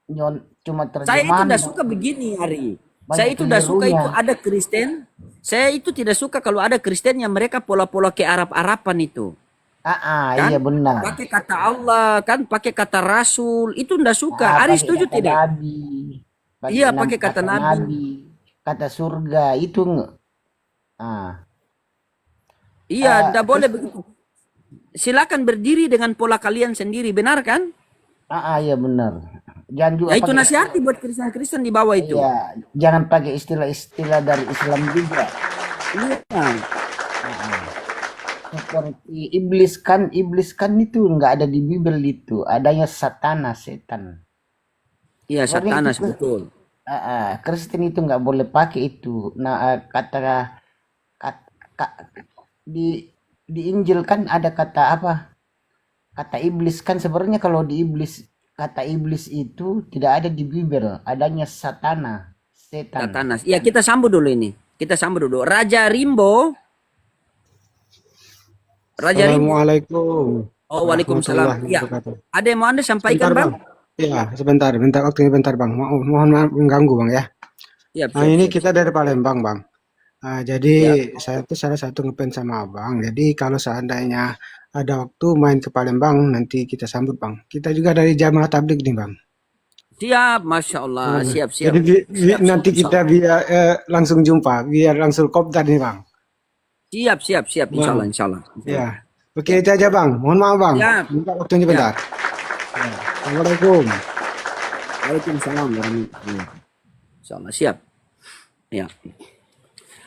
cuma Saya itu terjemahan tidak suka begini, Ari. Saya banyak itu tidak suka kelirunya. itu ada Kristen. Saya itu tidak suka kalau ada Kristen yang mereka pola-pola ke Arab-Araban itu. Iya Kan? benar. Pakai kata Allah, kan? Pakai kata Rasul. Itu tidak suka. Ari Pakai setuju kata tidak? nabi, pakai Iya, pakai kata kata Nabi. nabi, kata surga itu ah Iya, tidak boleh Kristen. begitu. Silakan berdiri dengan pola kalian sendiri, benar kan? Iya benar. Jangan juga Ya itu pakai nasihatnya buat Kristen-Kristen di bawah itu. iya, jangan pakai istilah-istilah dari Islam juga. Iya, Ah. Seperti iblis kan itu nggak ada di Bible itu, adanya satana, setan. iya Sebenarnya itu Satanas betul. Kristen itu nggak boleh pakai itu. Nah, kata, kat- ka- di Injil kan ada kata apa? Kata iblis kan sebenarnya kalau di kata iblis itu tidak ada di Bible, adanya satana, setan. Satanas. Iya, kita sambut dulu ini. Kita sambut dulu. Raja Rimbo. Raja Rimbo. Assalamualaikum Oh, Waalaikumsalam. warahmatullahi Iya. wabarakatuh. Ada yang mau Anda sampaikan, Sebentar Bang? Bang. Ya, sebentar. Minta waktunya bentar Bang. Mohon maaf mengganggu Bang ya. Siap, Nah siap, ini siap, kita siap. dari Palembang Bang. Jadi Siap. saya tuh salah satu ngefans sama Abang. Jadi kalau seandainya ada waktu main ke Palembang nanti kita sambut Bang. Kita juga dari Jamaah Tabligh nih Bang. Siap, Masya Allah. Nah, Siap, siap. jadi Siap, siap, nanti insya kita Allah. biar langsung jumpa, biar langsung kopdar nih Bang. Siap, siap, siap. Insya Bang, Allah, insya Allah. Insya ya. Allah. Oke itu aja Bang. Mohon maaf Bang. Siap, Minta waktunya siap. bentar. Ya. Assalamualaikum. Waalaikumsalam warahmatullahi wabarakatuh. Insya Allah, siap. Ya.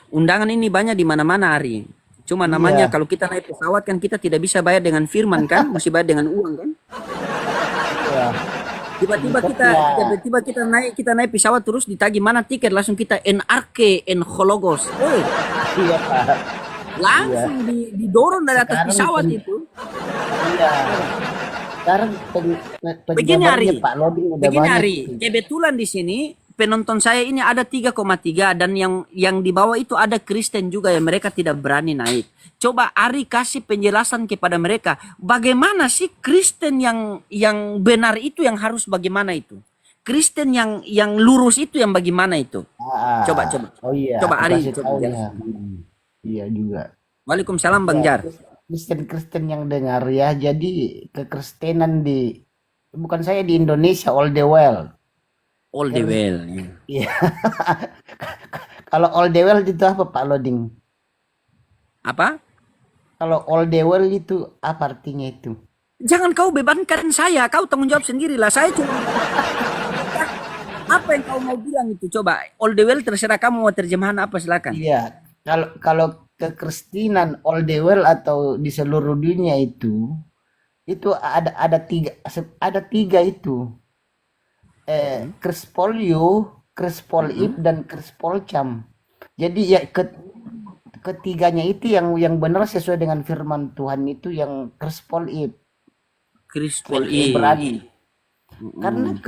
Undangan ini banyak di mana-mana, Ari. Cuma namanya Iya, kalau kita naik pesawat kan kita tidak bisa bayar dengan firman kan, mesti bayar dengan uang kan. iya. Tiba-tiba Tapi kita ya, tiba-tiba kita naik pesawat terus ditagih mana tiket langsung kita NRK Hologos. Oh, iya Pak. Iya. langsung didorong dari atas Sekarang pesawat itu. iya. Sekarang Begini penjabarnya Ari, Pak Loding udah begini banyak Ari, itu. kebetulan di sini penonton saya ini ada 3,3 dan yang di bawah itu ada Kristen juga yang mereka tidak berani naik. Coba Ari kasih penjelasan kepada mereka, bagaimana sih Kristen yang benar itu yang harus bagaimana itu? Kristen yang lurus itu yang bagaimana itu? Coba coba. Oh iya, Coba aku Ari kasih coba tahu ya. jelaskan. Iya juga. Waalaikumsalam Bang Ya, Jar. Kristen-Kristen yang dengar ya, jadi kekristenan bukan saya di Indonesia all the well. All the Kris- well. Iya. Kalau all the well itu apa Pak Loding? Apa? Kalau all the well itu apa artinya itu? Jangan kau bebankan saya, kau tanggung jawab sendirilah. Saya cuma apa yang kau mau bilang itu? Coba all the well terserah kamu mau terjemahan apa silakan. Iya, kalau kekristenan all the well atau di seluruh dunia itu ada tiga itu. Krispolio, Krispolib Mm-mm. dan Krispolcam. Jadi ya ketiganya itu yang benar sesuai dengan firman Tuhan itu yang Krispolib, Chris Paul Ibrani. Karena Mm-mm.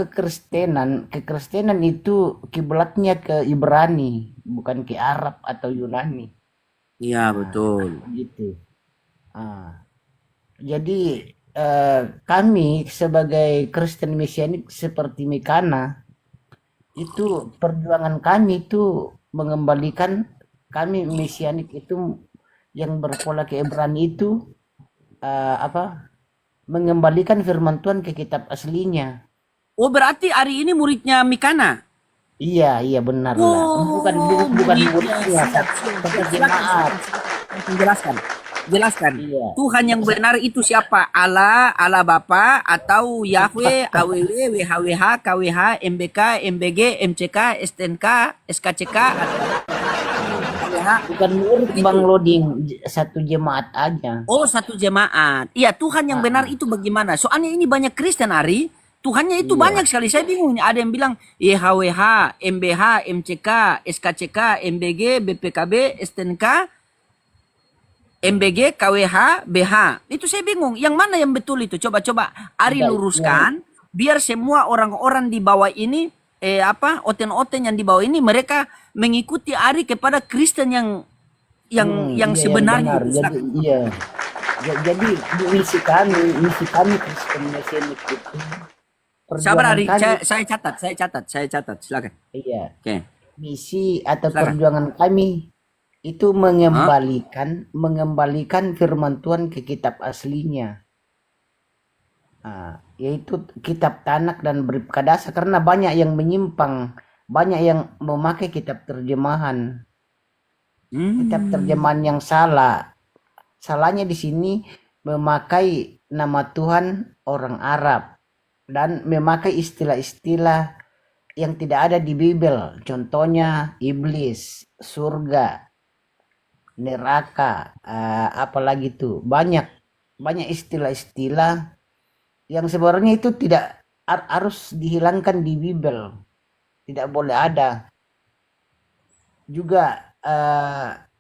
kekristenan itu kiblatnya ke Ibrani, bukan ke Arab atau Yunani. Iya betul. Gitu. Ah, jadi kami sebagai Kristen Mesianik seperti Mekana itu perjuangan kami itu mengembalikan kami Mesianik itu yang berpola ke Ibrani itu apa mengembalikan firman Tuhan ke kitab aslinya. Oh berarti hari ini muridnya Mikana. Iya, iya benar lah. Bukan Oh bukan muridnya. muridnya, Siap, siap, satu siap. Silakan, jemaat. silakan. Jelaskan. Jelaskan. Iya. Tuhan yang benar itu siapa? Allah, Allah Bapa atau Yahweh, AWW, WHWH, KWH, MBK, MBG, MCK, STNK, SKCK atau KWH? Bukan murid Begitu. Bang Loding, satu jemaat aja. Oh, satu jemaat. Iya, Tuhan yang benar Ah, itu bagaimana? Soalnya ini banyak Kristen, Ari. Tuhannya itu iya. banyak sekali. Saya bingung. Ada yang bilang YHWH, MBH, MCK, SKCK, MBG, BPKB, STNK, MBG, KWH, BH. Itu saya bingung. Yang mana yang betul itu? Coba-coba Ari Enggak, yang luruskan. Biar semua orang-orang di bawah ini, oten-oten yang di bawah ini, mereka mengikuti Ari kepada Kristen yang iya yang sebenarnya benar. itu. Jadi Silakan. iya. Jadi misi kami Kristen Mesianik itu Sabar perjuangan Ari, kami, saya catat, silakan. iya, Oke, misi atau silakan. perjuangan kami itu Hah? mengembalikan firman Tuhan ke kitab aslinya. Yaitu kitab Tanak dan Bribkadasa, karena banyak yang menyimpang, banyak yang memakai kitab terjemahan Hmm. yang salah. Salahnya di sini memakai nama Tuhan orang Arab dan memakai istilah-istilah yang tidak ada di Bible. Contohnya iblis, surga, neraka, apalagi tuh banyak banyak istilah-istilah yang sebenarnya itu tidak harus dihilangkan di Bible, tidak boleh ada. Juga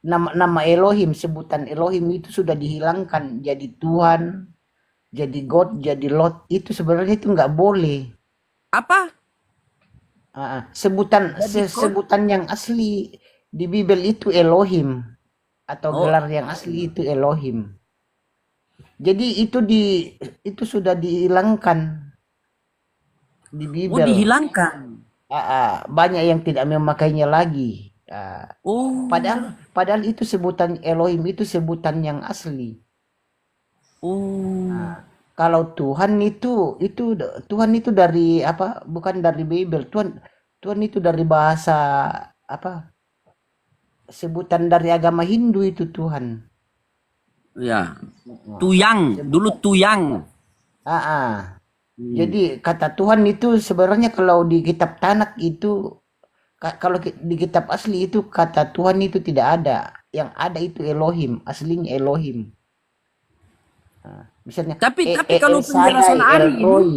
nama Elohim, sebutan Elohim itu sudah dihilangkan jadi Tuhan, jadi God, jadi Lot, itu sebenarnya itu nggak boleh. Apa? Sebutan Jadi kod? sebutan yang asli di Bible itu Elohim, atau Oh, gelar yang asli itu Elohim. Jadi itu sudah dihilangkan di oh Bible. dihilangkan. Banyak yang tidak memakainya lagi. Oh, Padahal itu sebutan Elohim itu sebutan yang asli. oh, Kalau Tuhan itu dari apa? Bukan dari Bible. Tuhan itu dari bahasa apa? Sebutan dari agama Hindu itu Tuhan. ya. Heeh. Tuyang, dulu Sebutan. tuyang. Ah, ah. Hmm. Jadi kata Tuhan itu sebenarnya kalau di kitab Tanak itu, kalau di kitab asli itu kata Tuhan itu tidak ada. Yang ada itu Elohim, aslinya Elohim. Misalnya Tapi kalau El Shaddai, penjelasan El Ari ini, Roy.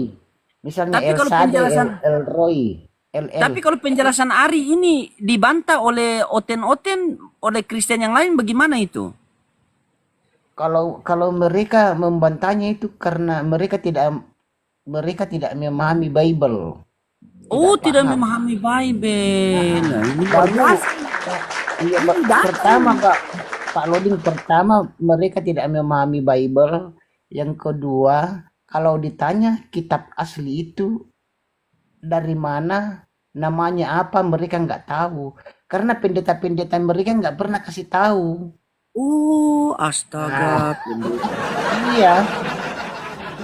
Misalnya tapi El kalau Shaddai, penjelasan El Roy, El. tapi kalau penjelasan Ari ini dibantah oleh oten-oten oleh Kristen yang lain bagaimana itu? Kalau kalau mereka membantahnya itu karena mereka tidak memahami Bible, Oh, tidak tidak paham. memahami Bible. Nah, ini luar Baru biasa. iya, Ini data pertama ini. Pak Loding, pertama mereka tidak memahami Bible. Yang kedua, kalau ditanya kitab asli itu dari mana, namanya apa, mereka nggak tahu. Karena pendeta-pendeta mereka nggak pernah kasih tahu. Oh, astaga, Nah, pendeta. iya,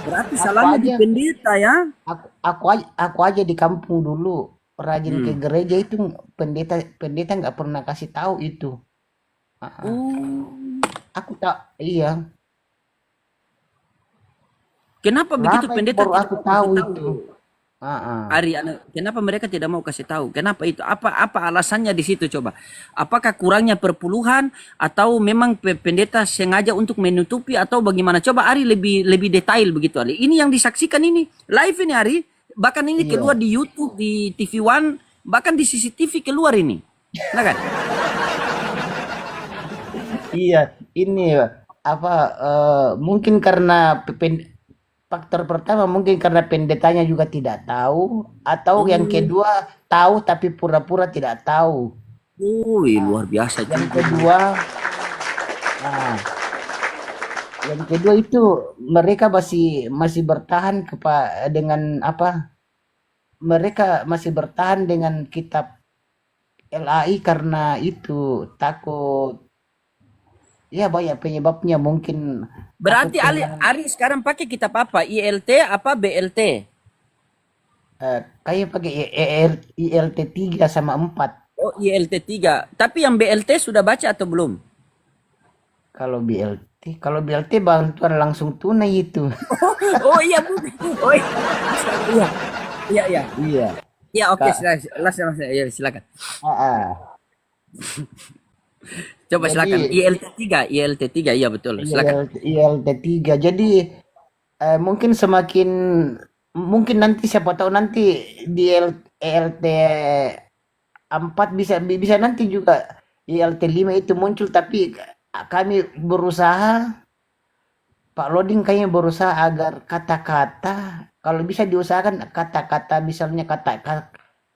Berarti aku salahnya di aja, pendeta ya? aku aja di kampung dulu rajin ke Hmm. gereja itu, pendeta pendeta nggak pernah kasih tahu itu. Ah, Oh, aku tak, iya, kenapa begitu lama itu pendeta baru tidak aku mau tahu kasih tahu? itu. Ari, kenapa mereka tidak mau kasih tahu? Kenapa itu? Apa alasannya di situ coba? Apakah kurangnya perpuluhan atau memang pendeta sengaja untuk menutupi atau bagaimana? Coba Ari lebih lebih detail begitu Ari. Ini yang disaksikan ini live ini Ari. Bahkan ini keluar Iya, di YouTube, di TV One, bahkan di CCTV keluar ini. Nah kan? iya, ini apa, mungkin karena faktor pertama mungkin karena pendetanya juga tidak tahu, atau yang Oh, kedua tahu tapi pura-pura tidak tahu. luar biasa Yang juga. kedua, nah, yang kedua itu mereka masih masih bertahan dengan apa? Mereka masih bertahan dengan kitab LAI karena itu takut. Ya banyak penyebabnya, mungkin takut Berarti kehilangan. Ari sekarang pakai kitab apa? ILT apa BLT? Kayak pakai ILT 3 sama 4. Oh, ILT 3. Tapi yang BLT sudah baca atau belum? Kalau BLT bantuan langsung tunai itu. Oh iya bukan. Oh iya. Astaga, iya. Iya iya. Iya, Iya oke Kak. silakan. Ya, silakan. Ah, ah. Coba silakan. Jadi ILT 3 iya betul. Silakan. ILT 3. Jadi mungkin mungkin nanti siapa tahu nanti di ILT 4 bisa nanti juga ILT 5 itu muncul, tapi kami berusaha, Pak Loding kayaknya berusaha agar kata-kata, kalau bisa diusahakan kata-kata, misalnya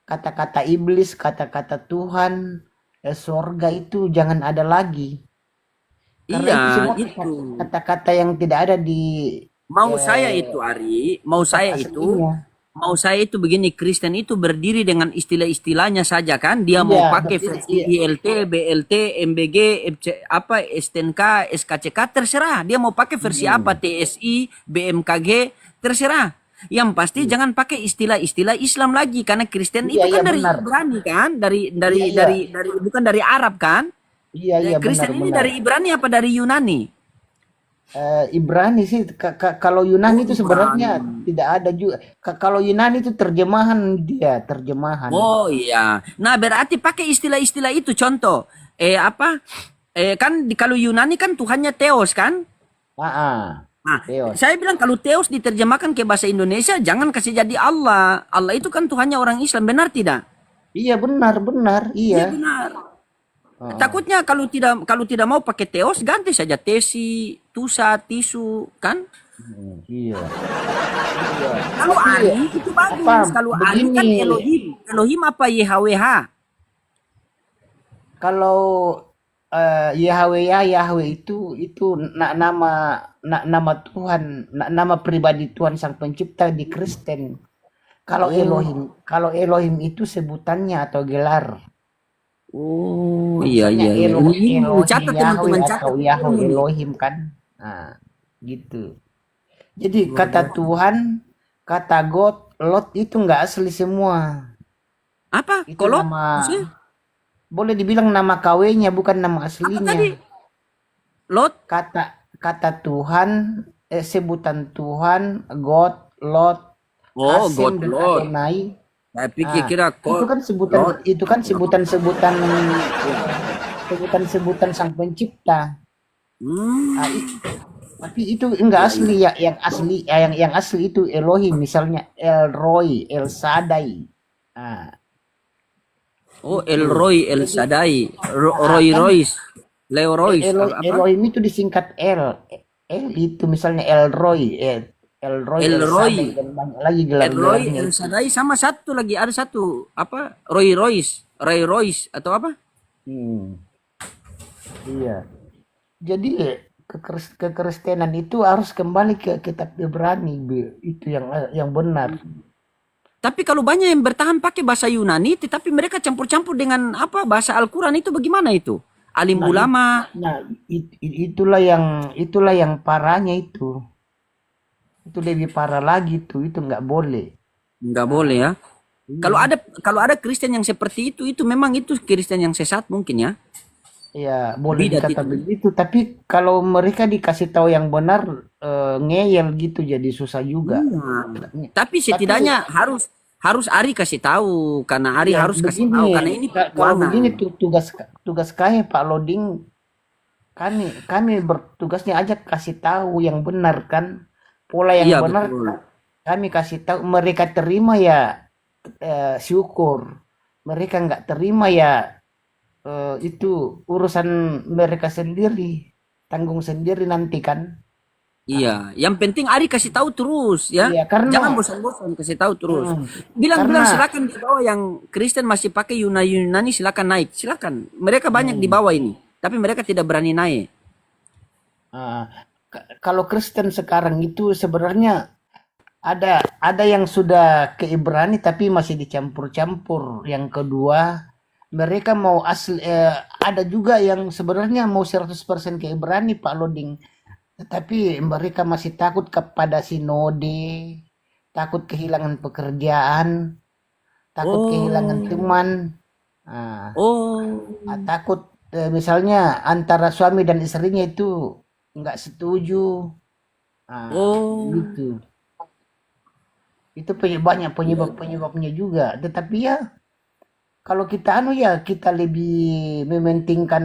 kata-kata iblis, kata-kata Tuhan, surga itu jangan ada lagi. Karena Iya itu semua itu. kata-kata yang tidak ada di Mau saya eh, itu Ari, mau kitab saya itu aslinya. mau saya itu begini, Kristen itu berdiri dengan istilah-istilahnya saja kan. Dia mau Iya, pakai betul. versi Iya, ILT, BLT, MBG, apa STNK, SKCK terserah. Dia mau pakai versi apa, hmm. TSI, BMKG terserah. Yang pasti Iya, jangan pakai istilah-istilah Islam lagi karena Kristen iya, itu iya kan dari benar. Ibrani kan, Iya, iya, dari bukan dari Arab kan. iya, iya benar, Kristen ini benar. dari Ibrani apa dari Yunani? Ibrani sih, kalau Yunani Oh, itu sebenarnya Ibrani. tidak ada juga. Kalau Yunani itu terjemahan, dia terjemahan. Oh iya. Nah, berarti pakai istilah-istilah itu contoh. Apa? Kan kalau Yunani kan Tuhannya Theos kan? Ah, ah, Nah, Theos. saya bilang kalau Theos diterjemahkan ke bahasa Indonesia jangan kasih jadi Allah. Allah itu kan Tuhannya orang Islam, benar tidak? Iya benar, benar, iya. Iya benar. Heeh. Takutnya kalau tidak mau pakai Theos ganti saja Tesi, Tusa, Tisu, kan? Iya, iya. Kalau Tapi Ari itu apa bagus. Kalau Ari begini, kan Elohim. Elohim apa YHWH? kalau Yahweh ya Yahweh itu nama Tuhan, nama pribadi Tuhan Sang Pencipta di Kristen. Oh, Kalau Elohim itu sebutannya atau gelar. oh iya Misalnya iya iya. Ini Elohi catat Yahweh teman-teman atau catat Yahweh ini. Elohim kan. Nah, gitu. Jadi Luar kata biasa. Tuhan, kata God, Lot itu nggak asli semua. Apa? Itu Kolot? nama, Maksudnya boleh dibilang nama KW-nya bukan nama apa aslinya. tadi? Lot? Kata kata Tuhan, sebutan Tuhan, God, Lot, Oh, Hashem God dan Lord. Adonai. Saya pikir Ah, kira itu God kan sebutan Lord. itu kan sebutan-sebutan sebutan-sebutan Sang Pencipta. Ah, Hmm. tapi itu enggak Iya iya. asli ya, yang asli itu Elohim, misalnya El Roy, El Sadai. Ah, Oh, itu. Elroy, El Jadi Shaddai, Roy kan Royce, Leo Royce, apa? Elohim itu disingkat El. El itu misalnya El Roy, El Roy, El Sadai Elroy, dan banyak lagi Elroy, gelar-gelarnya El itu. Shaddai sama satu lagi ada satu apa? Roy Royce, Roy Royce atau apa? Hmm, iya. Jadi kekristenan itu harus kembali ke kitab Ibrani, itu yang benar. Tapi kalau banyak yang bertahan pakai bahasa Yunani, tetapi mereka campur-campur dengan apa bahasa Al-Quran itu bagaimana itu? Alim Nah, ulama, itulah yang parahnya itu. Itu lebih parah lagi tuh, itu nggak boleh. nggak boleh Nah, ya. Kalau iya, ada kalau ada Kristen yang seperti itu memang itu Kristen yang sesat mungkin ya. ya boleh Bidat dikata itu. begitu. Tapi kalau mereka dikasih tahu yang benar, ngeyel gitu, jadi susah juga. Iya. Tapi Tapi setidaknya harus harus Ari kasih tahu karena Ari ya harus kasih begini, tahu karena ini kalau begini perjuangan. tuh tugas tugas kami Pak Loding, kami bertugasnya aja kasih tahu yang benar kan, pola yang Iya benar betul. kami kasih tahu, mereka terima ya syukur, mereka nggak terima ya itu urusan mereka sendiri, tanggung sendiri nanti kan. Iya, yang penting Ari kasih tahu terus ya. Iya karena Jangan bosan-bosan kasih tahu terus. mm, Bilang-bilang karena silakan di bawah yang Kristen masih pakai Yunani silakan naik. Silakan. Mereka banyak di mm, bawah ini, tapi mereka tidak berani naik. ah, kalau Kristen sekarang itu sebenarnya ada yang sudah ke Ibrani tapi masih dicampur-campur. Yang kedua, mereka mau asli, ada juga yang sebenarnya mau 100% ke Ibrani Pak Loding. Tetapi mereka masih takut kepada sinode, takut kehilangan pekerjaan, takut kehilangan Oh, teman, ah, oh, takut misalnya antara suami dan istrinya itu nggak setuju, oh. gitu. Itu banyak Iya, penyebab-penyebabnya juga. Tetapi ya kalau kita ya kita lebih mementingkan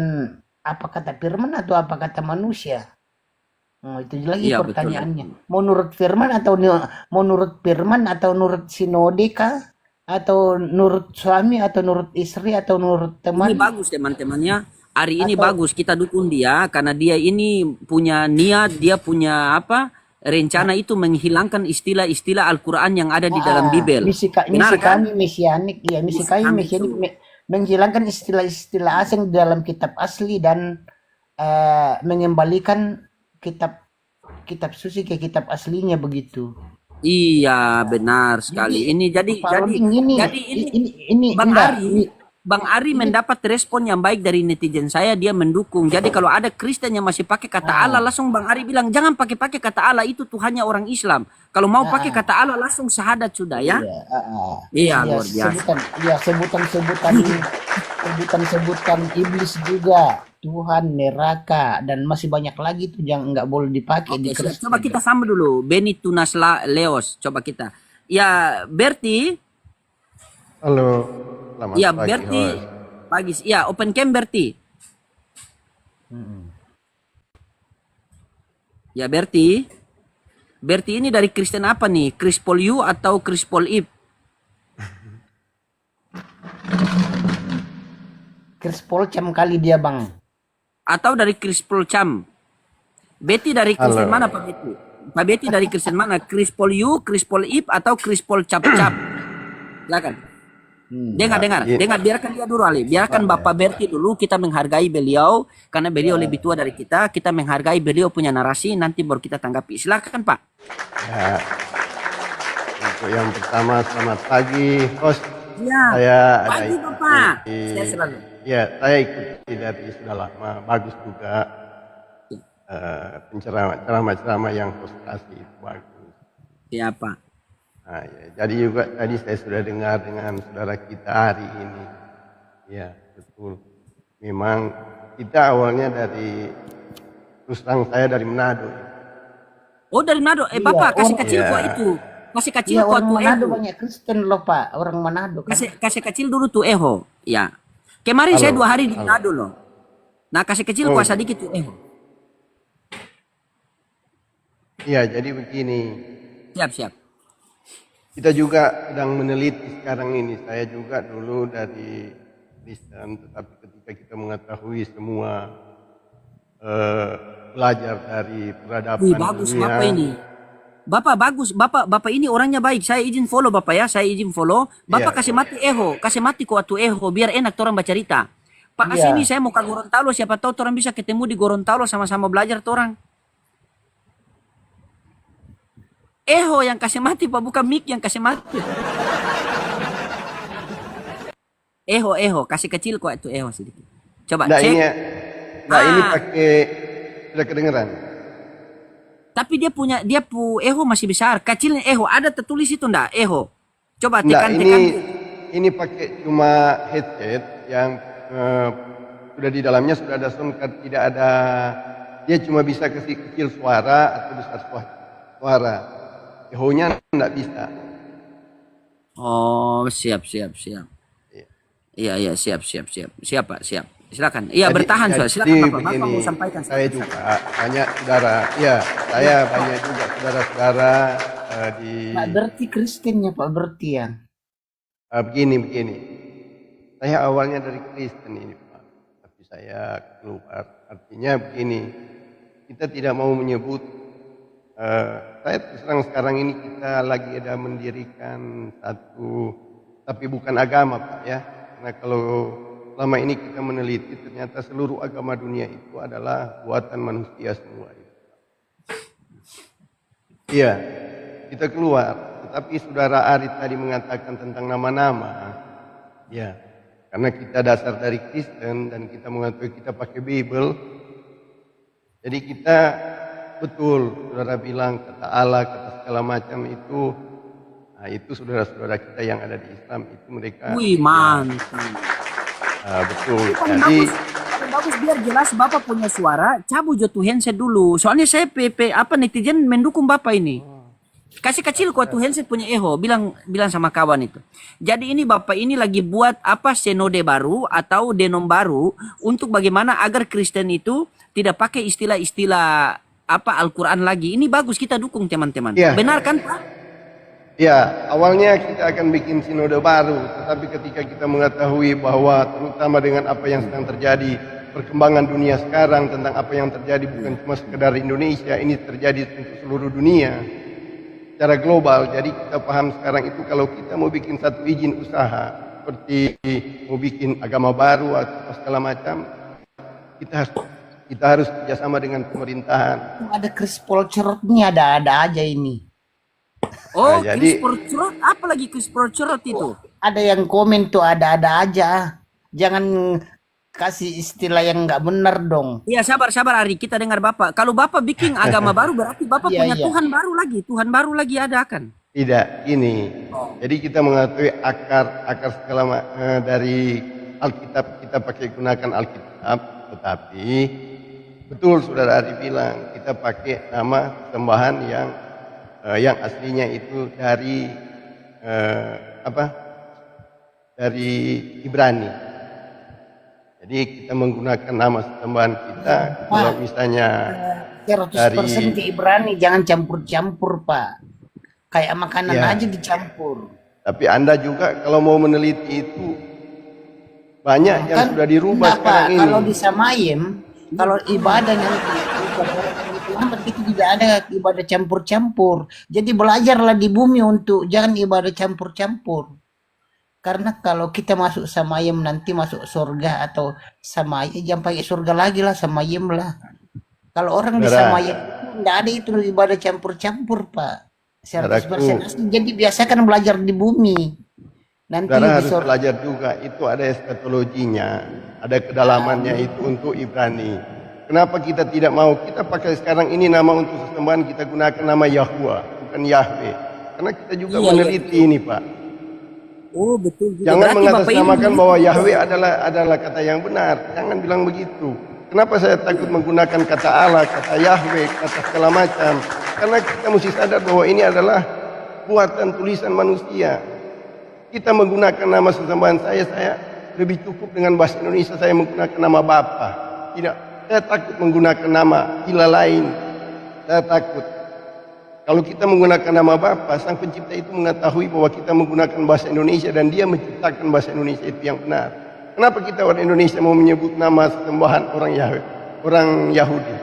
apa kata firman atau apa kata manusia. Nah, itu lagi iya betul pertanyaannya. betul. Menurut firman atau menurut sinode kah? Atau nurut suami atau nurut istri atau nurut Ini teman bagus teman-temannya. Hari ini atau bagus kita dukung dia karena dia ini punya niat, dia punya apa? Rencana itu menghilangkan istilah-istilah Al-Quran yang ada di dalam Bibel. Benar misi kan? kami mesianik, ya misi Misi kami kami mesianik itu. menghilangkan istilah-istilah asing di dalam kitab asli dan mengembalikan kitab kitab suci ke kitab aslinya begitu. Iya, benar Jadi sekali. Ini Pak Roding ini jadi ini ini Bang enggak Ari, Bang Ari ini mendapat respon yang baik dari netizen saya, dia mendukung. Jadi kalau ada Kristen yang masih pakai kata Allah, ah, langsung Bang Ari bilang jangan pakai-pakai kata Allah, itu Tuhannya orang Islam. Kalau mau pakai ah, kata Allah langsung syahadat sudah ya. iya, Iya, iya luar biasa. sebutan, iya sebutan iblis juga, Tuhan, neraka dan masih banyak lagi tuh yang nggak boleh dipakai di Oke, siap. Coba Kristen. kita sama dulu. Beni Tunasla Leos. Coba kita. Ya, Berti. Halo, selamat Ya, pagi Berti. host. Pagi. Ya, open cam Berti. Mm-mm. Ya, Berti. Berti ini dari Kristen apa nih? Krispol U atau Krispol Ip? Krispolcam kali dia bang. Atau dari Krispol Cam? Betty dari Kristen Halo. mana Pak Betty? Pak Betty dari Kristen mana? Krispol U, Krispol Ip atau Krispol Cap Cap? Silakan. Dengar, dengar, Iya. dengar. Biarkan dia dulu Ali. Biarkan Bapak Berti dulu. Kita menghargai beliau karena beliau lebih tua dari kita. Kita menghargai beliau punya narasi. Nanti baru kita tanggapi. Silakan Pak. Ya, untuk yang pertama selamat pagi host. Iya. Saya ada Pagi Bapak. ikuti, Saya selalu. ya saya ikuti dari sudah lama. Bagus juga ceramah-ceramah yang host kasih itu bagus. Siapa? Nah, ya, jadi juga tadi saya sudah dengar dengan saudara kita hari ini. Ya, betul. Memang kita awalnya dari terus terang saya dari Manado. Oh dari Manado. Iya, Bapak kasih orang, kecil Ya, kuah itu. Kasih kecil iya kuah orang tuh Manado Eho. banyak Kristen loh Pak, orang Manado kan. Kasih kecil dulu tuh Eho. Ya. Kemarin saya 2 hari di halo. Manado loh. Nah kasih kecil Oh, kuah sedikit tuh Eho. iya, jadi begini. Siap siap. Kita juga sedang meneliti sekarang ini. Saya juga dulu dari Kristen, tetapi ketika kita mengetahui semua belajar dari Wih peradaban bagus dunia, Bapak ini. Bapak bagus. Bapak ini orangnya baik. Saya izin follow Bapak ya. Saya izin follow. iya, Bapak kasih mati Eho. Kasih mati kuah tuh Eho. Biar enak orang baca cerita. Pak Iya, sini saya mau ke Gorontalo. Siapa tahu orang bisa ketemu di Gorontalo sama-sama belajar orang. Eho yang kasih mati Pak. Bukan Mik yang kasih mati. Eho. Kasih kecil kuah itu Eho sedikit. Coba nah cek. ini, nah ini Ah. pakai sudah kedengeran. Tapi dia Eho masih besar. Kecilnya Eho. Ada tertulis itu ndak? Eho. Coba Enggak, tekan. ini pakai cuma headset yang sudah di dalamnya sudah ada sound card, tidak ada, dia cuma bisa kasih kecil suara atau besar suara. Eho-nya enggak bisa. Oh, siap. Iya, siap. Siap, Pak, siap. Silakan. Iya, bertahan, Soal. Silakan, Bapak. Bapak begini, mau sampaikan. saya juga banyak saudara, ya saya banyak juga saudara-saudara di Pak Berti Kristennya Pak Berti ya. begini. Saya awalnya dari Kristen ini Pak, tapi saya keluar. Artinya begini, kita tidak mau menyebut. Saya terus terang sekarang ini kita lagi ada mendirikan satu, tapi bukan agama Pak ya. Karena kalau selama ini kita meneliti ternyata seluruh agama dunia itu adalah buatan manusia semua. Iya, kita keluar. Tetapi saudara Ari tadi mengatakan tentang nama-nama. Ya, karena kita dasar dari Kristen dan kita mengetahui kita pakai Bible. Jadi kita betul, saudara bilang kata Allah, kata segala macam itu. Nah itu saudara-saudara kita yang ada di Islam itu mereka. Wih, mantap. Betul. Paling Jadi bagus biar jelas Bapak punya suara, cabut jatuh handset dulu. Soalnya saya netizen mendukung Bapak ini. Kasih kecil kuat tuh handset punya Eho, bilang sama kawan itu. Jadi ini Bapak ini lagi buat sinode baru atau denom baru untuk bagaimana agar Kristen itu tidak pakai istilah-istilah Al-Qur'an lagi. Ini bagus, kita dukung teman-teman. Iya. Benar kan, Pak? ya, awalnya kita akan bikin sinode baru, tetapi ketika kita mengetahui bahwa terutama dengan apa yang sedang terjadi, perkembangan dunia sekarang tentang apa yang terjadi bukan cuma sekedar Indonesia, ini terjadi untuk seluruh dunia secara global. Jadi kita paham sekarang itu kalau kita mau bikin satu izin usaha, seperti mau bikin agama baru atau segala macam, kita harus kerjasama dengan pemerintahan. Ada Krispol cerotnya ada aja ini. Oh, Jadi Krisprocrot, apa lagi Krisprocrot itu? Ada yang komen tuh ada-ada aja. Jangan kasih istilah yang nggak benar dong. Iya, sabar Ari, kita dengar Bapak. Kalau Bapak bikin agama baru berarti Bapak Iya, punya iya. Tuhan baru lagi ada kan? tidak ini. Jadi kita mengetahui akar segala dari Alkitab, kita pakai gunakan Alkitab, tetapi betul saudara Ari bilang kita pakai nama sembahan yang aslinya itu dari apa? Dari Ibrani. Jadi kita menggunakan nama sembahan kita kalau misalnya 100% ke Ibrani, jangan campur-campur, Pak. Kayak makanan Ya. aja dicampur. tapi Anda juga kalau mau meneliti itu banyak yang Kan sudah dirubah enggak, Pak. sekarang ini. Kalau di Samayem, kalau ibadah nanti Muhammad itu tidak ada ibadah campur-campur. Jadi belajarlah di bumi untuk jangan ibadah campur-campur. Karena kalau kita masuk Samayem nanti masuk surga atau Samayem, jangan pakai surga lagi lah, Samayem lah. Kalau orang di Saudara. Samayem tidak ada itu ibadah campur-campur, Pak. 100% Saudaraku. asli. Jadi biasakan belajar di bumi. Nanti Saudara di harus surga. belajar juga, itu ada eskatologinya, ada kedalamannya itu untuk Ibrani. Kenapa kita tidak mau? Kita pakai sekarang ini nama untuk sesembahan, kita gunakan nama Yahweh, bukan Yahweh. Karena kita juga Iya, meneliti ini, Pak. Oh, betul juga. Jangan Berarti Bapak ini mengatasnamakan bahwa Yahweh adalah kata yang benar. Jangan bilang begitu. Kenapa saya takut menggunakan kata Allah, kata Yahweh, kata segala macam? Karena kita mesti sadar bahwa ini adalah buatan tulisan manusia. Kita menggunakan nama sesembahan saya lebih cukup dengan bahasa Indonesia saya menggunakan nama Bapa. Tidak, saya takut menggunakan nama ilah lain. Saya takut. Kalau kita menggunakan nama Bapa, Sang Pencipta itu mengetahui bahwa kita menggunakan bahasa Indonesia dan Dia menciptakan bahasa Indonesia itu yang benar. Kenapa kita orang Indonesia mau menyebut nama sesembahan orang Yahudi?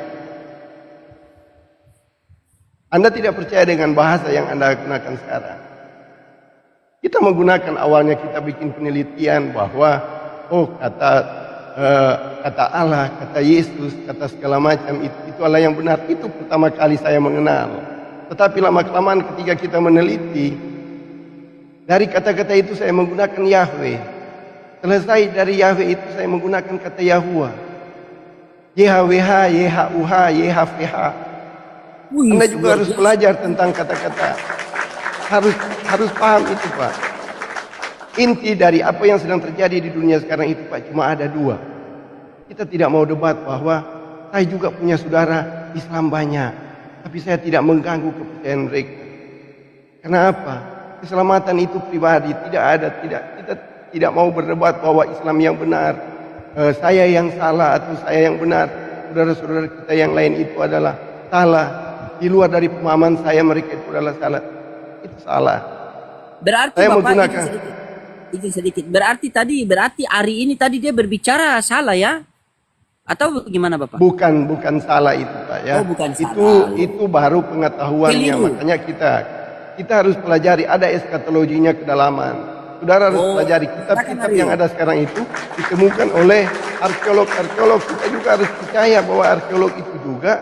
Anda tidak percaya dengan bahasa yang Anda gunakan sekarang. Kita menggunakan awalnya kita bikin penelitian bahwa kata Allah, kata Yesus, kata segala macam itu Allah yang benar. Itu pertama kali saya mengenal. Tetapi lama-kelamaan ketika kita meneliti dari kata-kata itu saya menggunakan Yahweh. Selesai dari Yahweh itu saya menggunakan kata Yahuwah. YHWH, YHUH, YHVH. Anda juga harus belajar tentang kata-kata. Harus paham itu, Pak. Inti dari apa yang sedang terjadi di dunia sekarang itu, Pak, cuma ada dua. Kita tidak mau debat bahwa saya juga punya saudara Islam banyak, tapi saya tidak mengganggu kepercayaan mereka. Kenapa? Keselamatan itu pribadi, tidak ada. Kita tidak mau berdebat bahwa Islam yang benar, saya yang salah atau saya yang benar. Saudara-saudara kita yang lain itu adalah salah. Di luar dari pemahaman saya mereka itu adalah salah. Itu salah. Berarti Saya Bapak menggunakan izin sedikit. Berarti Ari ini tadi dia berbicara salah ya? Atau gimana Bapak? bukan salah itu, Pak, ya. Oh, bukan Itu baru pengetahuannya. Keliru. Makanya kita harus pelajari, ada eskatologinya kedalaman. Saudara harus pelajari kitab-kitab yang ada sekarang itu ditemukan oleh arkeolog. Kita juga harus percaya bahwa arkeolog itu juga,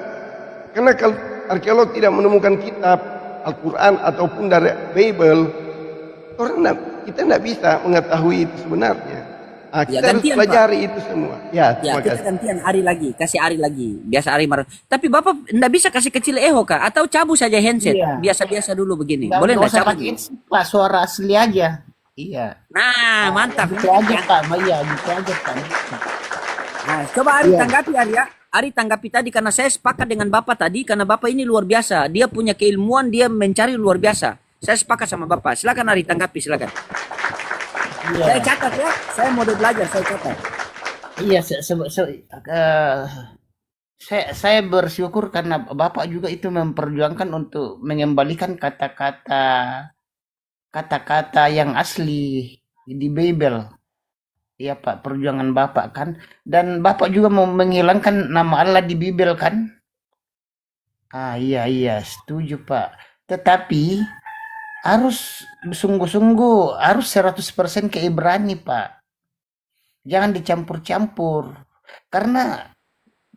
karena kalau arkeolog tidak menemukan kitab Al-Quran ataupun dari Bible, kita tidak bisa mengetahui itu sebenarnya. Kita harus gantian, pelajari itu semua. Ya, Ya, terima kita kasih. gantian Ari lagi, kasih Ari lagi. Biasa Ari marah. Tapi Bapak enggak bisa kasih kecil eho kah? Atau cabut saja handset? Iya. Biasa-biasa dulu begini. Nggak Boleh nggak enggak usah cabut? pakai headset, Pak, suara asli aja. Iya. Nah, mantap. Gitu aja, Pak. Iya, gitu aja, Pak. Nah, coba Ari tanggapi Ari ya. Ari tanggapi tadi karena saya sepakat dengan Bapak tadi karena Bapak ini luar biasa. Dia punya keilmuan, dia mencari luar biasa. Saya sepakat sama Bapak. Silakan Ari tanggapi, silakan. Iya. Saya catat ya. Saya mau belajar, saya catat. Iya, saya bersyukur karena Bapak juga itu memperjuangkan untuk mengembalikan kata-kata yang asli di Bible. Iya, Pak, perjuangan Bapak kan. Dan Bapak juga mau menghilangkan nama Allah di Bible kan? Iya, setuju, Pak. Tetapi harus sungguh-sungguh, harus 100% ke Ibrani, Pak. Jangan dicampur-campur. Karena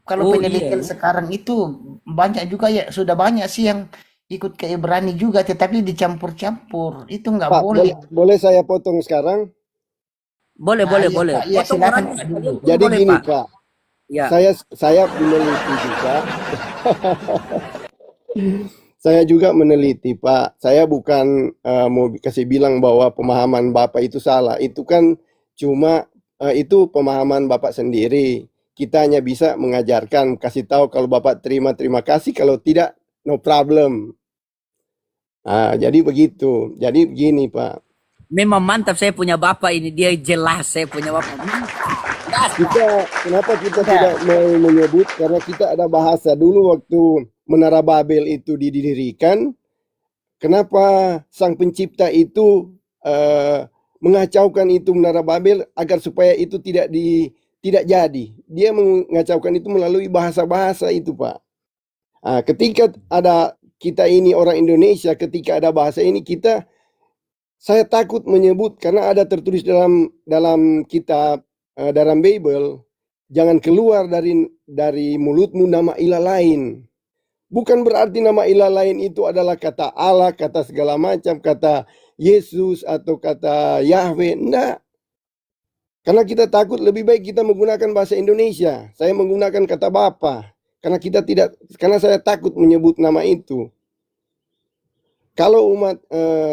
kalau Oh, penelitian iya. sekarang itu banyak juga ya, sudah banyak sih yang ikut ke Ibrani juga, tetapi dicampur-campur. Itu nggak Pak, boleh. boleh saya potong sekarang? Boleh, Nah, boleh, iya boleh. Pak, iya Potong silakan orangnya Pak sekalian dulu. pun Jadi boleh, gini Pak. Pak, Ya. saya meneliti juga. Saya juga meneliti, Pak. Saya bukan mau kasih bilang bahwa pemahaman Bapak itu salah. Itu kan cuma itu pemahaman Bapak sendiri. Kita hanya bisa mengajarkan, kasih tahu kalau Bapak terima kasih, kalau tidak no problem. Jadi begitu. Jadi begini, Pak. Memang mantap saya punya bapak ini. Dia jelas saya punya bapak. Mantap. Kenapa kita Udah, tidak mau menyebut? Karena kita ada bahasa dulu waktu Menara Babel itu didirikan. Kenapa sang pencipta itu mengacaukan itu Menara Babel agar supaya itu tidak jadi. Dia mengacaukan itu melalui bahasa-bahasa itu, Pak. Ketika ada kita ini orang Indonesia, ketika ada bahasa ini saya takut menyebut karena ada tertulis dalam kitab dalam Bible, jangan keluar dari mulutmu nama ilah lain. Bukan berarti nama ilah lain itu adalah kata Allah, kata segala macam, kata Yesus atau kata Yahweh. Enggak. Karena kita takut, lebih baik kita menggunakan bahasa Indonesia. Saya menggunakan kata Bapa. Karena saya takut menyebut nama itu. Kalau umat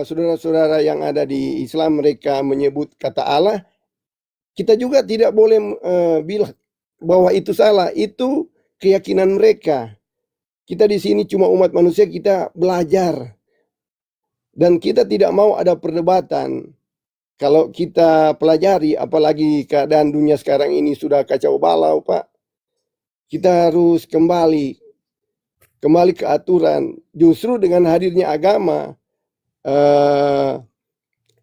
saudara-saudara yang ada di Islam mereka menyebut kata Allah, kita juga tidak boleh bilang bahwa itu salah. Itu keyakinan mereka. Kita di sini cuma umat manusia, kita belajar. Dan kita tidak mau ada perdebatan. Kalau kita pelajari, apalagi keadaan dunia sekarang ini sudah kacau balau, Pak. Kita harus kembali ke aturan. Justru dengan hadirnya agama,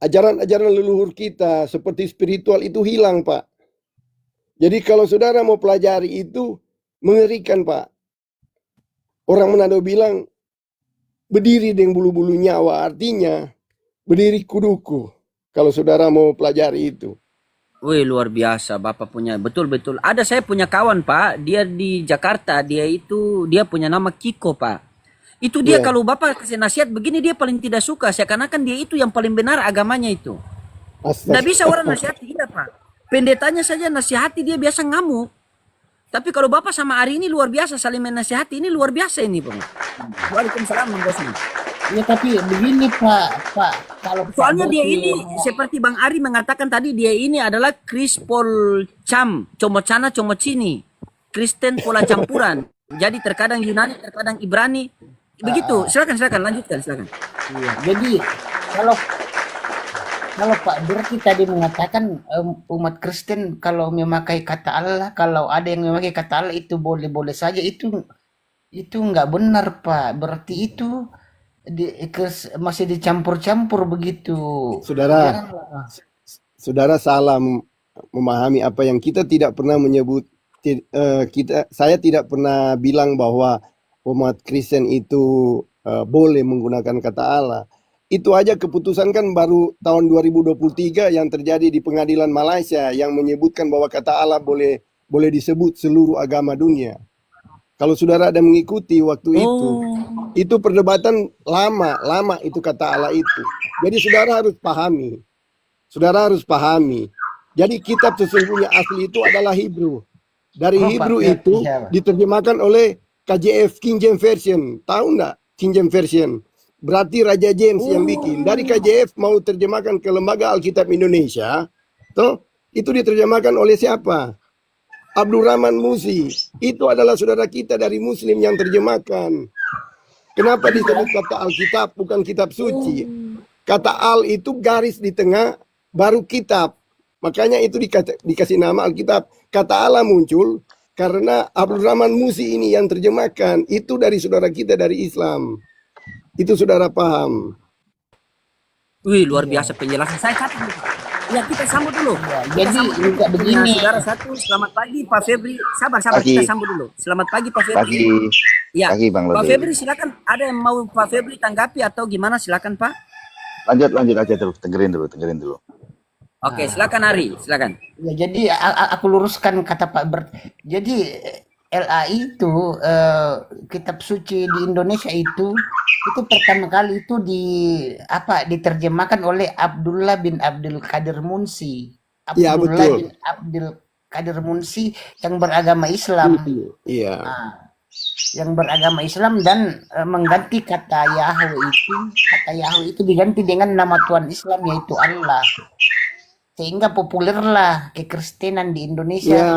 ajaran-ajaran leluhur kita seperti spiritual itu hilang, Pak. Jadi kalau saudara mau pelajari itu, mengerikan, Pak. Orang Manado bilang, berdiri dengan bulu-bulu nyawa, artinya berdiri kuduku. Kalau saudara mau pelajari itu. Wih, luar biasa Bapak punya. Betul-betul. Ada saya punya kawan, Pak. Dia di Jakarta. Dia punya nama Kiko, Pak. Itu dia Iya. kalau Bapak kasih nasihat begini dia paling tidak suka. Seakan-akan dia itu yang paling benar agamanya itu. Nggak bisa orang nasihati dia, Pak. Pendetanya saja nasihati dia biasa ngamuk. Tapi kalau Bapak sama Ari ini luar biasa saling menasihati. Ini luar biasa ini, Bang. Waalaikumsalam, Bang Bosman. ya tapi begini Pak, kalau Pak Soalnya dia Berti ini seperti Bang Ari mengatakan tadi, dia ini adalah Krispol Cam, Comocana Comocini, Kristen pola campuran. Jadi terkadang Yunani, terkadang Ibrani. Begitu. Silakan lanjutkan, silakan. iya, jadi kalau kalau Pak Berti tadi mengatakan umat Kristen kalau memakai kata Allah, kalau ada yang memakai kata Allah itu boleh-boleh saja, itu nggak benar Pak. Berarti itu masih dicampur-campur begitu. Saudara, Janganlah. saudara salah memahami apa yang kita tidak pernah menyebut. Saya tidak pernah bilang bahwa umat Kristen itu boleh menggunakan kata Allah. Itu aja keputusan kan baru tahun 2023 yang terjadi di pengadilan Malaysia yang menyebutkan bahwa kata Allah boleh disebut seluruh agama dunia. Kalau saudara ada mengikuti waktu itu perdebatan lama itu kata Allah itu. Jadi saudara harus pahami. Jadi kitab sesungguhnya asli itu adalah Hebrew. Dari Oh, Pak Hebrew Berti, itu ya, Pak. diterjemahkan oleh KJV, King James Version. Tahu nggak King James Version? Berarti Raja James yang bikin. Dari KJV mau terjemahkan ke Lembaga Alkitab Indonesia, itu diterjemahkan oleh siapa? Abdurrahman Musi. Itu adalah saudara kita dari Muslim yang terjemahkan. Kenapa disebut kata Alkitab bukan kitab suci? Kata al itu garis di tengah baru kitab. Makanya itu dikasih nama Alkitab. Kata Allah muncul karena Abdurrahman Musi ini yang terjemahkan. Itu dari saudara kita dari Islam. Itu saudara paham. Wih, luar biasa penjelasan. Saya catat dulu, Pak. Ya, kita sambut dulu. Jadi juga begini. Saudara satu, selamat pagi Pak Febri. Sabar, Pagi. kita sambut dulu. Selamat pagi Pak Febri. Pagi, Ya, pagi Bang Pak Lode. Febri silakan. Ada yang mau Pak Febri tanggapi atau gimana? Silakan Pak. Lanjut aja dulu, dengerin dulu. Oke, silakan Ari, silakan. Ya, jadi aku luruskan kata Pak Bert. Jadi LAI itu kitab suci di Indonesia itu itu pertama kali itu diterjemahkan oleh Abdullah bin Abdul Qadir Munsi. Iya, Abdullah betul. bin Abdul Qadir Munsi yang beragama Islam. Iya. Nah, yang beragama Islam dan mengganti kata Yahweh itu diganti dengan nama Tuhan Islam yaitu Allah. Sehingga populerlah kekristenan di Indonesia Ya.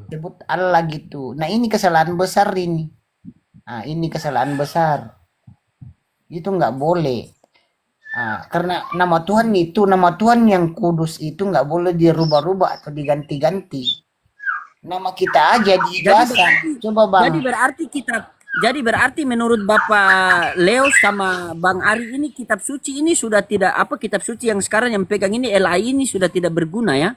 sebut Allah gitu. Nah, ini kesalahan besar ini. Nah, ini kesalahan besar. Itu nggak boleh. Karena nama Tuhan yang kudus itu nggak boleh dirubah-rubah atau diganti-ganti. Nama kita aja di Jadi ijazah. berarti Coba Bang. jadi berarti menurut Bapak Leo sama Bang Ari ini kitab suci ini sudah tidak kitab suci yang sekarang yang pegang ini LAI ini sudah tidak berguna ya?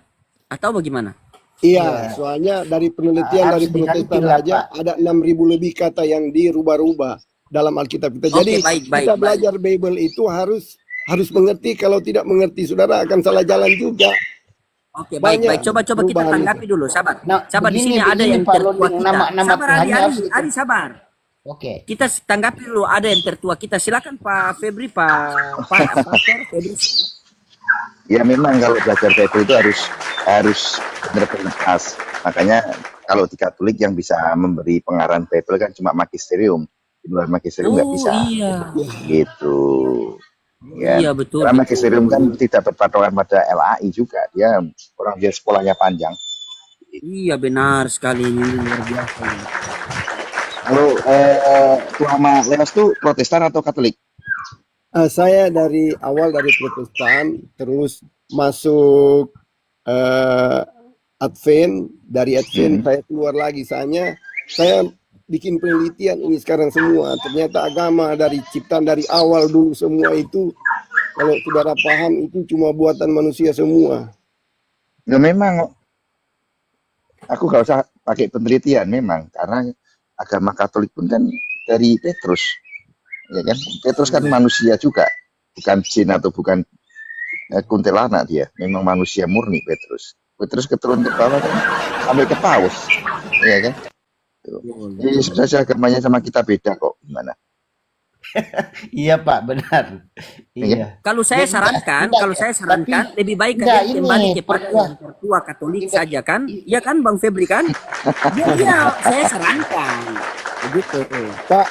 Atau bagaimana? Iya, soalnya dari penelitian Harus dari Protestan diganti lah, aja Pak. ada 6.000 lebih kata yang dirubah-rubah dalam Alkitab kita. Jadi Oke, baik, baik, kita baik. belajar Bible itu harus mengerti. Kalau tidak mengerti, saudara akan salah jalan juga. Oke, baik, Banyak baik. Coba kita perubahan tanggapi dulu, sabar. Nah, Sabar, di begini, sini ada begini, yang Pak tertua Loding, kita. nama Sabar, Ari, Tuhannya harus Ari, sabar. Oke. Kita tanggapi dulu, ada yang tertua kita. Silakan Pak Febri, Pak Pastor Febri. Ya memang kalau belajar Bible itu harus benar-benar pas. Makanya kalau di Katolik yang bisa memberi pengarahan Bible kan cuma magisterium. Di luar magisterium nggak bisa. Iya. Gitu. Ya. Iya, betul. Karena magisterium kan tidak berpatokan pada LAI juga. Dia sekolahnya panjang. Iya, benar sekali, ini luar biasa. Kalau Tuama Leos tuh Protestan atau Katolik? Saya dari awal dari Protestan, terus masuk Advent, dari Advent saya keluar lagi. Saya bikin penelitian ini sekarang semua. Ternyata agama dari ciptaan dari awal dulu semua itu, kalau saudara paham itu cuma buatan manusia semua. Ya memang, aku gak usah pakai penelitian memang, karena agama Katolik pun kan dari Petrus, ya kan? Petrus kan manusia juga, bukan jin atau bukan kuntilanak dia, memang manusia murni Petrus. Petrus keturun ke bawah kan, sampai ke paus, ya kan? Jadi saja agamanya sama kita beda kok, gimana? Iya Pak, benar. Iya. Kalau saya sarankan, lebih baik kalian kembali kepada yang tertua Katolik saja kan? Iya kan Bang Febri kan? Iya, saya sarankan. Begitu. Pak,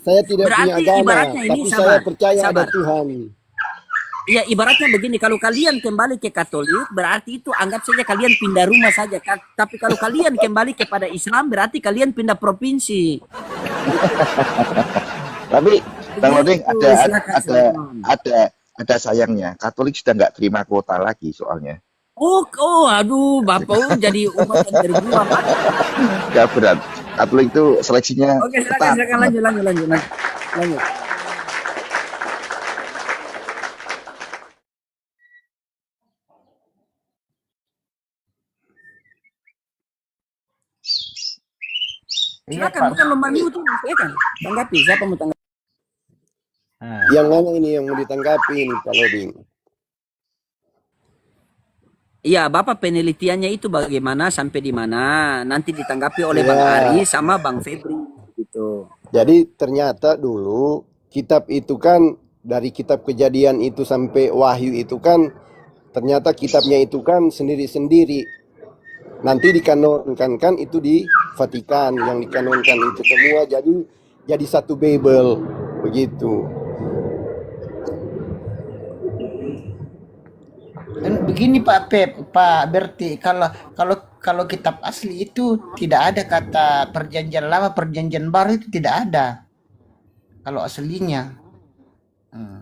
saya tidak Berarti punya agama, ibaratnya ini, tapi sabar, saya percaya ada sabar. Tuhan. Iya, ibaratnya begini, kalau kalian kembali ke Katolik, berarti itu anggap saja kalian pindah rumah saja. Tapi kalau kalian kembali kepada Islam, berarti kalian pindah provinsi. Tapi Bang Loding silakan. ada sayangnya, Katolik sudah nggak terima kuota lagi soalnya. Aduh, Bapak jadi umat yang berguna, Pak. Nggak berat. Katolik itu seleksinya Oke, ketat. silakan lanjut. Iya Silakan, Pak. bukan lomba itu, silakan. Tanggapi, siapa mau tanggapi? Yang mana ini yang mau ditanggapi ini Pak Loding? Iya, Bapak penelitiannya itu bagaimana sampai di mana? Nanti ditanggapi oleh Bang Ari sama Bang Febri gitu. Jadi ternyata dulu kitab itu kan dari kitab Kejadian itu sampai Wahyu itu kan ternyata kitabnya itu kan sendiri-sendiri. Nanti dikanonkan kan itu di Vatikan, yang dikanonkan itu semua jadi satu Bible begitu. Dan begini Pak Berti, kalau kitab asli itu tidak ada kata perjanjian lama, perjanjian baru itu tidak ada. Kalau aslinya.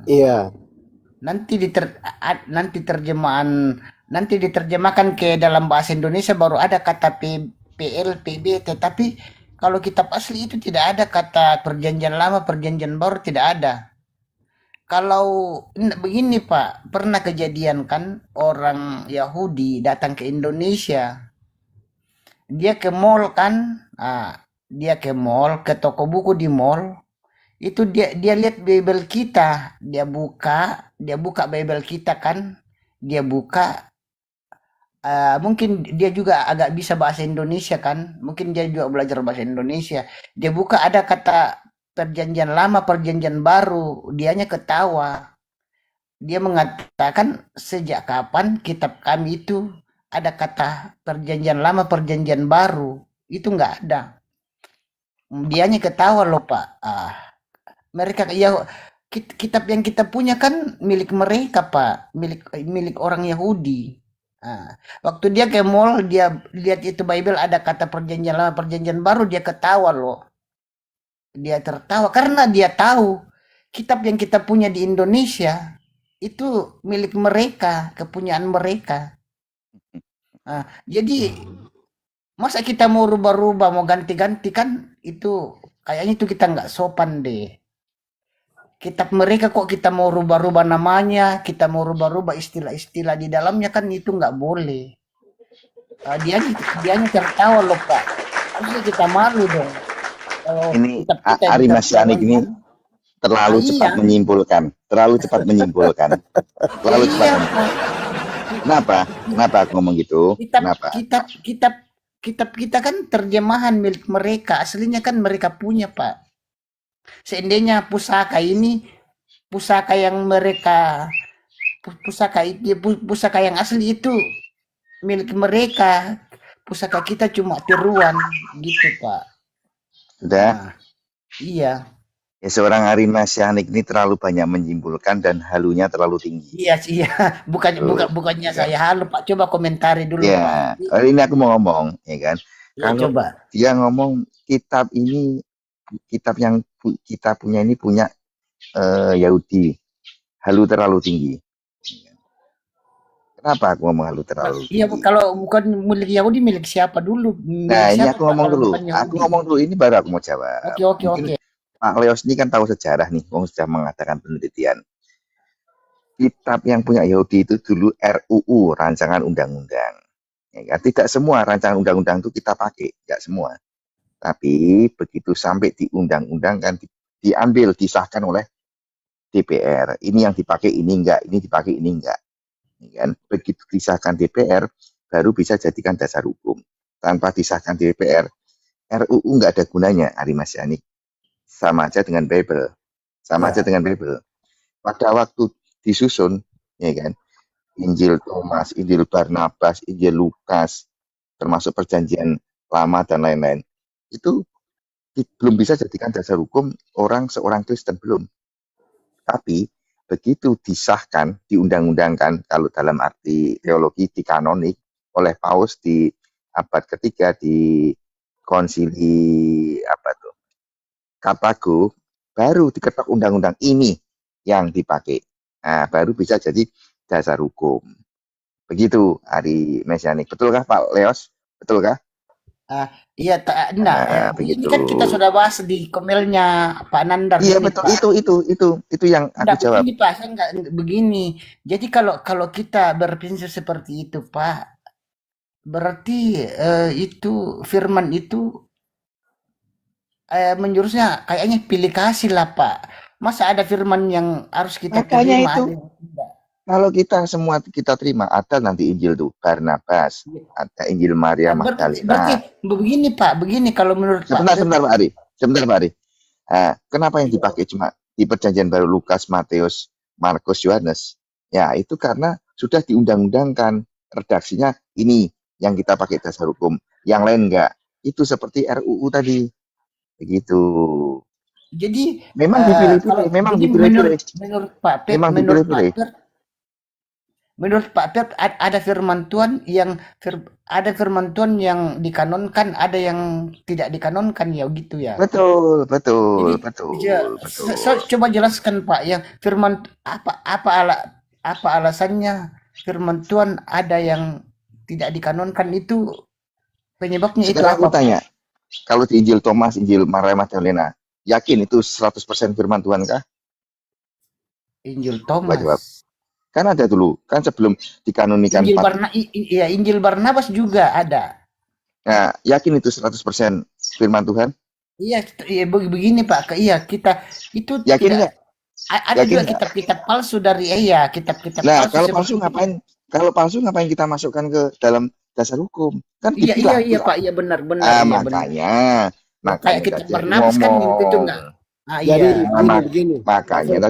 Iya. Nanti diterjemahkan ke dalam bahasa Indonesia baru ada kata PL, PB, tetapi kalau kitab asli itu tidak ada kata perjanjian lama, perjanjian baru, tidak ada. Kalau begini Pak, pernah kejadian kan orang Yahudi datang ke Indonesia. Dia ke mall kan, ke toko buku di mall. Itu dia lihat Bible kita, dia buka Bible kita kan, dia buka. Mungkin dia juga agak bisa bahasa Indonesia kan, mungkin dia juga belajar bahasa Indonesia. Dia buka ada kata perjanjian lama, perjanjian baru, dianya ketawa. Dia mengatakan sejak kapan kitab kami itu ada kata perjanjian lama, perjanjian baru. Itu nggak ada. Dianya ketawa loh Pak. Mereka ya kitab yang kita punya kan milik mereka Pak, milik orang Yahudi. Waktu dia ke mall, dia lihat itu Bible ada kata perjanjian lama, perjanjian baru, dia ketawa loh. Dia tertawa karena dia tahu kitab yang kita punya di Indonesia itu milik mereka, kepunyaan mereka. Jadi masa kita mau rubah-rubah, mau ganti-ganti kan itu kayaknya itu kita nggak sopan deh. Kitab mereka kok kita mau rubah-rubah namanya, kita mau rubah-rubah istilah-istilah di dalamnya kan itu nggak boleh. Dianya tertawa loh Pak. Harusnya kita malu dong. Ini Kitab kita yang Ari kita Mas Yanik ini perjuangkan. terlalu cepat Iya. menyimpulkan, terlalu cepat menyimpulkan, terlalu cepat. Iya Pak. Kenapa? Kenapa aku ngomong gitu? Kenapa? Kitab kita kan terjemahan milik mereka, aslinya kan mereka punya Pak. Seandainya pusaka ini pusaka yang mereka pusaka yang asli itu milik mereka, pusaka kita cuma tiruan gitu Pak. Sudah. Iya. Ya, seorang Ari Mas Yanik ini terlalu banyak menyimpulkan dan halunya terlalu tinggi. Iya, bukannya saya halu Pak. Coba komentari dulu Ya, Pak. ini aku mau ngomong, ya kan? Ya, Kalau coba. dia ngomong kitab yang kita punya ini punya Yahudi, halu terlalu tinggi. Kenapa aku ngomong halu terlalu Iya, tinggi? kalau bukan milik Yahudi milik siapa dulu? Nah, ini Siapa aku Pak ngomong kalau dulu. bukan Yahudi? Aku ngomong dulu, ini baru aku mau jawab. Oke. Mungkin Pak Leos ini kan tahu sejarah nih, Wong sudah mengatakan penelitian. Kitab yang punya Yahudi itu dulu RUU, rancangan undang-undang. Ya, kan? Tidak semua rancangan undang-undang itu kita pakai, tidak semua. Tapi begitu sampai di undang-undang kan diambil, disahkan oleh DPR. Ini yang dipakai, ini enggak. Ini dipakai, ini enggak. Ya kan? Begitu disahkan DPR, baru bisa jadikan dasar hukum. Tanpa disahkan DPR, RUU enggak ada gunanya, Ari Mas Yanik. Sama aja dengan Bible. Sama aja dengan Bible. Pada waktu disusun, ya kan, Injil Thomas, Injil Barnabas, Injil Lukas, termasuk perjanjian lama dan lain-lain, itu belum bisa jadikan dasar hukum seorang Kristen, belum. Tapi begitu disahkan, diundang-undangkan, kalau dalam arti teologi dikanonik oleh Paus di abad ketiga di konsili Kartago, baru diketok undang-undang ini yang dipakai. Nah, baru bisa jadi dasar hukum. Begitu, Ari Mas Yanik. Betulkah Pak Leos? Betulkah? Iya, enggak. Ini Begitu. kan kita sudah bahas di komelnya Pak Nandar. Iya, ini, betul. Pak. Itu yang aku Enggak jawab. begini Pak, saya enggak begini. Jadi kalau kita berprinsip seperti itu Pak, berarti itu firman itu menjurusnya kayaknya pilih kasih lah Pak. Masa ada firman yang harus kita Makanya terima, itu. ada yang tidak. Kalau kita terima, ada nanti Injil tuh Barnabas, ada Injil Maria Berarti Magdalena. begini Pak, begini kalau menurut Sebentar Pak. Pak Ari. Sebentar Pak Ari. Kenapa yang dipakai cuma di perjanjian baru Lukas, Matius, Markus, Yohanes? Ya, itu karena sudah diundang-undangkan. Redaksinya ini yang kita pakai dasar hukum. Yang lain enggak. Itu seperti RUU tadi. Begitu. Jadi Memang dipilih-pilih, memang dipilih-pilih. menurut Pak Pet, Memang dipilih-pilih. Menurut Pak Pet ada firman Tuhan yang dikanonkan, ada yang tidak dikanonkan ya gitu ya. Betul. Coba jelaskan Pak yang firman apa alasannya firman Tuhan ada yang tidak dikanonkan itu penyebabnya itu Sekarang apa? aku tanya, kalau di Injil Thomas, Injil Maria Magdalena, yakin itu 100% firman Tuhan kah? Injil Coba jawab. Thomas. Kan ada dulu, kan sebelum dikanonikan Injil Barnabas juga ada. Nah, yakin itu 100% firman Tuhan? Iya, begini Pak, kita itu Yakin tidak nggak? ada Yakin juga nggak? kitab-kitab palsu dari kitab-kitab Nah, palsu kalau seperti palsu itu. ngapain? Kalau palsu ngapain kita masukkan ke dalam dasar hukum? Kan Iya dipilah. Pak, iya benar. Ah, Iya benar. makanya Kayak kitab tadi aku Barnabas kan itu ngomong. enggak Ah Jadi iya. Nah, begini, Pak makanya Feb.